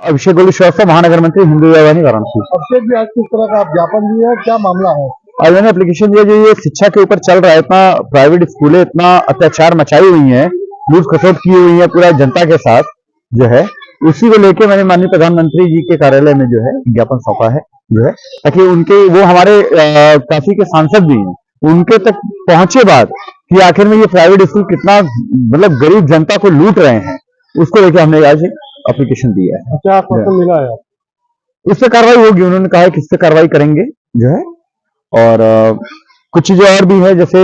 अभिषेक गोलू श्रीवास्तव, महानगर मंत्री हिंदू वाहिनी वाराणसी। अभिषेक जी, आज किस तरह का आप ज्ञापन दिए हैं, क्या मामला है? आज मैंने एप्लीकेशन दिया, जो ये शिक्षा के ऊपर चल रहा है, इतना प्राइवेट स्कूलें इतना अत्याचार मचाई हुई हैं, लूट खसोट की हुई है पूरा जनता के साथ जो है, उसी को लेके मैंने माननीय प्रधानमंत्री जी के कार्यालय में जो है ज्ञापन सौंपा है जो है, ताकि उनके वो हमारे काशी के सांसद भी हैं, उनके तक पहुंचे बात कि आखिर में ये प्राइवेट स्कूल कितना मतलब गरीब जनता को लूट रहे हैं, उसको लेके हमने आज एप्लीकेशन दिया है। क्या आश्वासन मिला है? इस पे कार्रवाई होगी, उन्होंने कहा है कि इस पे कार्रवाई करेंगे जो है। और कुछ चीजें और भी है, जैसे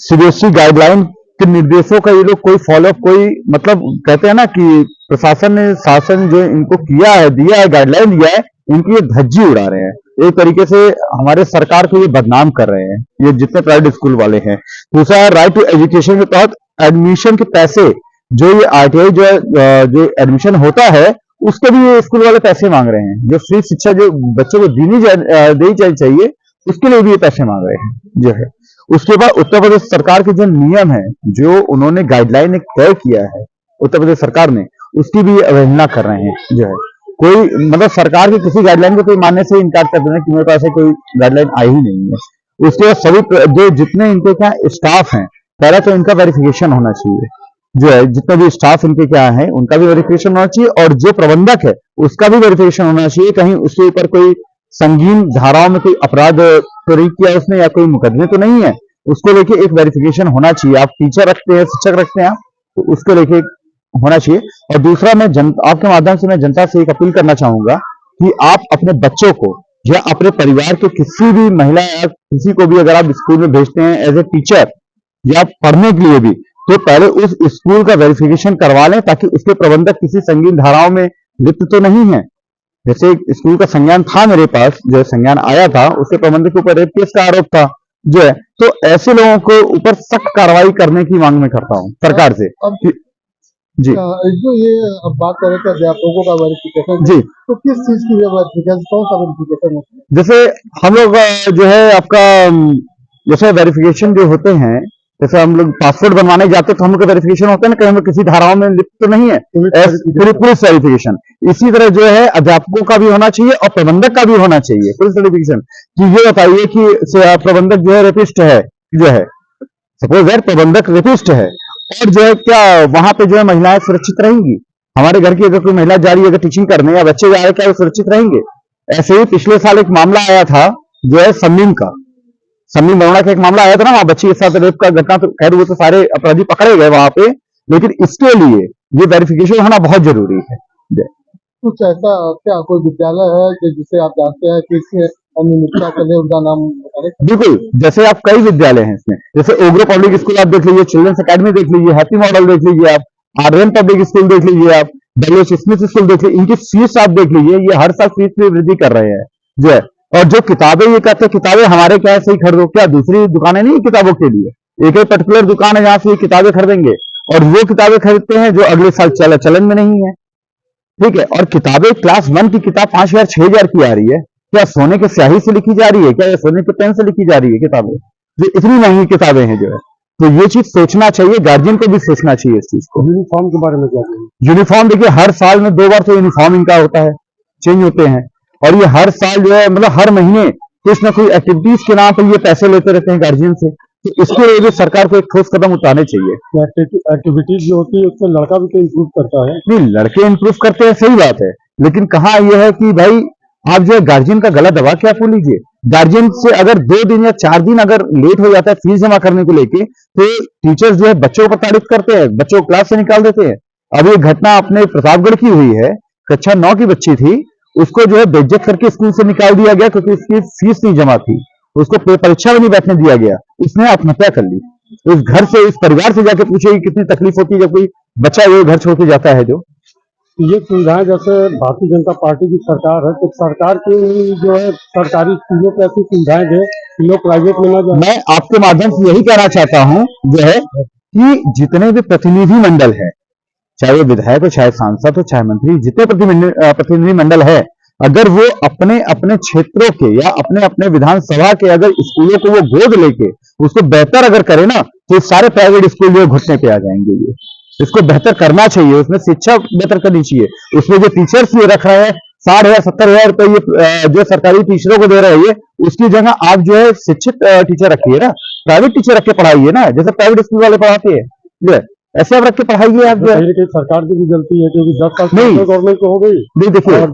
सीबीएसई गाइडलाइन के निर्देशों का ये लोग कोई फॉलोअप, कोई मतलब कहते हैं ना कि प्रशासन ने शासन जो इनको किया है, दिया है, गाइडलाइन दिया है, इनकी ये धज्जी उड़ा रहे हैं, एक तरीके से हमारे सरकार को ये बदनाम कर रहे हैं, ये जितने प्राइवेट स्कूल वाले हैं। दूसरा, राइट टू एजुकेशन के तहत एडमिशन के पैसे जो ये आरटीआई जो एडमिशन होता है, उसके भी ये स्कूल वाले पैसे मांग रहे हैं, जो फ्री शिक्षा जो बच्चों को दी चाहिए, उसके लिए भी ये पैसे मांग रहे हैं जो है। उसके बाद उत्तर प्रदेश सरकार के जो नियम है, जो उन्होंने गाइडलाइन तय किया है उत्तर प्रदेश सरकार ने, उसकी भी अवहेलना कर रहे हैं जो है। कोई मतलब सरकार की किसी गाइडलाइन को कोई मानने से इनकार कर देना कि मेरे पास कोई गाइडलाइन आई ही नहीं है। उसके बाद सभी जो जितने इनके क्या स्टाफ हैं, पहले तो इनका वेरिफिकेशन होना चाहिए जो है, जितने भी स्टाफ इनके क्या है उनका भी वेरिफिकेशन होना चाहिए, और जो प्रबंधक है उसका भी वेरिफिकेशन होना चाहिए, कहीं उसके ऊपर कोई संगीन धाराओं में कोई अपराध तो नहीं किया उसने, या कोई मुकदमे तो नहीं है, उसको लेके एक वेरिफिकेशन होना चाहिए। आप टीचर रखते हैं, शिक्षक रखते हैं, तो उसको लेके होना चाहिए। और दूसरा, मैं आपके माध्यम से मैं जनता से एक अपील करना चाहूंगा कि आप अपने बच्चों को या अपने परिवार के किसी भी महिला या किसी को भी अगर आप स्कूल में भेजते हैं एज ए टीचर या पढ़ने के लिए भी, तो पहले उस स्कूल का वेरिफिकेशन करवा लें, ताकि उसके प्रबंधक किसी संगीन धाराओं में लिप्त तो नहीं है। जैसे स्कूल का संज्ञान था मेरे पास, जो संज्ञान आया था, उसके प्रबंधक के ऊपर रेप केस का आरोप था जो है, तो ऐसे लोगों को ऊपर सख्त कार्रवाई करने की मांग में करता हूं सरकार से। जी, जो ये अब बात कर रहे थे अध्यापकों का वेरिफिकेशन, जी, तो किस चीज की वेरिफिकेशन, कौन सा वेरिफिकेशन है? जैसे हम लोग जो है आपका जैसे वेरिफिकेशन जो होते हैं, जैसे हम लोग पासपोर्ट बनवाने जाते हैं तो हम लोग का वेरिफिकेशन होता है ना, कहीं हम लोग किसी धाराओं में लिप्त तो नहीं है, पुलिस वेरिफिकेशन। इसी तरह जो है अध्यापकों का भी होना चाहिए और प्रबंधक का भी होना चाहिए पुलिस वेरिफिकेशन, कि ये बताइए कि प्रबंधक जो है रेपिस्ट है जो है, सपोज दैट प्रबंधक रेपिस्ट है, और जो है क्या वहां पे जो है महिलाएं सुरक्षित रहेंगी? हमारे घर की अगर कोई महिला जा रही है अगर टीचिंग करने, या बच्चे जा रहे हैं, क्या वो सुरक्षित रहेंगे? ऐसे ही पिछले साल एक मामला आया था जो है सम्मीम बरोड़ा का एक मामला आया था ना, वहां बच्ची के साथ रेप का घटना, तो खैर वो तो सारे अपराधी पकड़े गए वहां पे, लेकिन इसके लिए ये वेरिफिकेशन होना बहुत जरूरी है। कुछ ऐसा क्या कोई विद्यालय है कि जिसे आप जानते हैं कि इसमें अनियमितता के लिए उनका नाम बताएं? बिल्कुल, जैसे आप कई विद्यालय हैं इसमें, जैसे ओग्रो पब्लिक स्कूल आप देख लीजिए, चिल्ड्रंस अकेडमी देख लीजिए, हैप्पी मॉडल देख लीजिए, आप आरएन पब्लिक स्कूल देख लीजिए, आप डब्ल्यूएच स्मिथ स्कूल देख लीजिए, इनकी फीस आप देख लीजिए, ये हर साल फीस में वृद्धि कर रहे हैं जो है। और जो किताबें ये कहते हैं किताबें हमारे क्या से ही खरीदो, क्या दूसरी दुकानें नहीं किताबों के लिए, एक पर्टिकुलर दुकान है जहां से ये किताबें खरीदेंगे, और वो किताबें खरीदते हैं जो अगले साल चलन में नहीं है, ठीक है। और किताबें क्लास 1 की किताब 5,000 6,000 की आ रही है, क्या सोने के स्याही से लिखी जा रही है, क्या सोने के पेन से लिखी जा रही है किताबें? जो इतनी महंगी किताबें हैं जो है, तो ये चीज सोचना चाहिए, गार्जियन को भी सोचना चाहिए इस चीज को। यूनिफॉर्म के बारे में क्या कहेंगे? यूनिफॉर्म देखिए, हर साल में 2 बार तो यूनिफॉर्म इनका होता है, चेंज होते हैं, और ये हर साल जो है मतलब हर महीने कुछ ना कोई एक्टिविटीज के नाम पर ये पैसे लेते रहते हैं गार्जियन से, तो इसके लिए भी सरकार को एक ठोस कदम उठाने चाहिए। एक्टिविटीज जो होती है उसमें लड़का भी तो इम्प्रूव करता है। नहीं, लड़के इम्प्रूव करते हैं, सही बात है, लेकिन कहाँ ये है कि भाई आप जो है गार्जियन का गला दबा के आप लीजिए। गार्जियन से अगर 2 दिन या 4 दिन अगर लेट हो जाता है फीस जमा करने को लेके, तो टीचर्स जो है बच्चों को तारीफ करते हैं, बच्चों को क्लास से निकाल देते हैं। अब ये घटना अपने प्रतापगढ़ की हुई है, कक्षा 9 की बच्ची थी, उसको जो है बेइज्जत करके स्कूल से निकाल दिया गया क्योंकि उसकी फीस नहीं जमा थी, उसको परीक्षा में नहीं बैठने दिया गया, उसने आत्महत्या कर ली। उस घर से, इस परिवार से जाके पूछे कितनी तकलीफ होती है जब कोई बच्चा ये घर छोड़ के जाता है। जो ये सुविधाएं, जैसे भारतीय जनता पार्टी की सरकार है, तो सरकार की जो है सरकारी स्कूलों पर ऐसी सुविधाएं दे, लोग प्राइवेट में ना जाए। मैं आपके माध्यम से यही कहना चाहता हूं जो है कि जितने भी प्रतिनिधि मंडल है, चाहे वो विधायक हो, चाहे सांसद हो, चाहे मंत्री, जितने प्रतिनिधि मंडल है, अगर वो अपने अपने क्षेत्रों के या अपने अपने विधानसभा के अगर स्कूलों को वो गोद लेके उसको बेहतर अगर करे ना, तो सारे प्राइवेट स्कूल जो घुटने पे आ जाएंगे। ये इसको बेहतर करना चाहिए, उसमें शिक्षा बेहतर करनी चाहिए। उसमें जो टीचर्स ये रख रहे हैं 60,000 70,000 रुपए ये जो सरकारी टीचरों को दे रहे हैं, उसकी जगह आप जो है शिक्षित टीचर रखिए ना, प्राइवेट टीचर रख के पढ़ाइए ना, जैसे प्राइवेट स्कूल वाले पढ़ाते हैं जो है, ऐसे आप रख के पढ़ाइए आप जो है। कहीं ना कहीं सरकार की भी गलती है, क्योंकि 10 साल नहीं। गवर्नमेंट को हो गई नहीं देखिए, और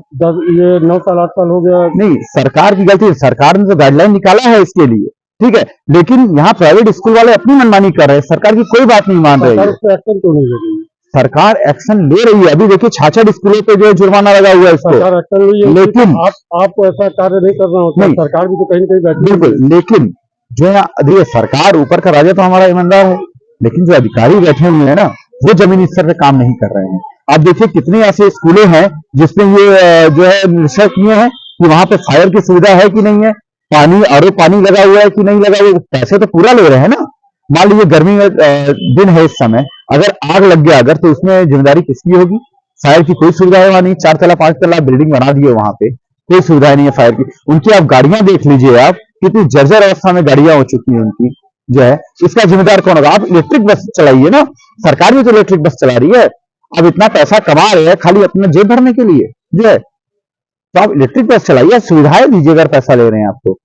ये 9 साल 8 साल हो गया। नहीं सरकार की गलती है, सरकार ने तो गाइडलाइन निकाला है इसके लिए, ठीक है, लेकिन यहाँ प्राइवेट स्कूल वाले अपनी मनमानी कर रहे हैं, सरकार की कोई बात नहीं मान रही सरकार है। उस पर एक्शन क्यों नहीं ले रही है? सरकार एक्शन ले रही है, अभी देखिए 66 स्कूलों पे जो है जुर्माना लगा हुआ है इसको, सरकार एक्शन ली है, लेकिन आपको ऐसा कार्य नहीं करना होता, नहीं। सरकार भी तो कहीं ना कहीं बैठी हुई है। बिल्कुल, लेकिन जो है देखिए सरकार ऊपर का राजा तो हमारा ईमानदार है, लेकिन जो अधिकारी बैठे हुए हैं ना, वो जमीनी स्तर पे काम नहीं कर रहे हैं। आप देखिए कितने ऐसे स्कूलें हैं जिसमें ये जो है निश्चय किए हैं कि वहां पे फायर की सुविधा है कि नहीं है, पानी आरओ पानी लगा हुआ है कि नहीं लगा हुआ है, पैसे तो पूरा ले रहे हैं ना। मान लीजिए गर्मी में दिन है इस समय, अगर आग लग गया अगर, तो उसमें जिम्मेदारी किसकी होगी? फायर की कोई सुविधा है वहां नहीं, 4 तला 5 तला बिल्डिंग बना दी है वहां पे, कोई सुविधा नहीं है फायर की। उनकी आप गाड़ियां देख लीजिए, आप कितनी जर्जर अवस्था में गाड़ियां हो चुकी हैं उनकी जो है, इसका जिम्मेदार कौन होगा? आप इलेक्ट्रिक बस चलाइए ना, सरकार भी तो इलेक्ट्रिक बस चला रही है। अब इतना पैसा कमा रहे हैं खाली अपना जेब भरने के लिए जो है, तो आप इलेक्ट्रिक बस चलाइए, सुविधाएं दीजिए अगर पैसा ले रहे हैं आप तो।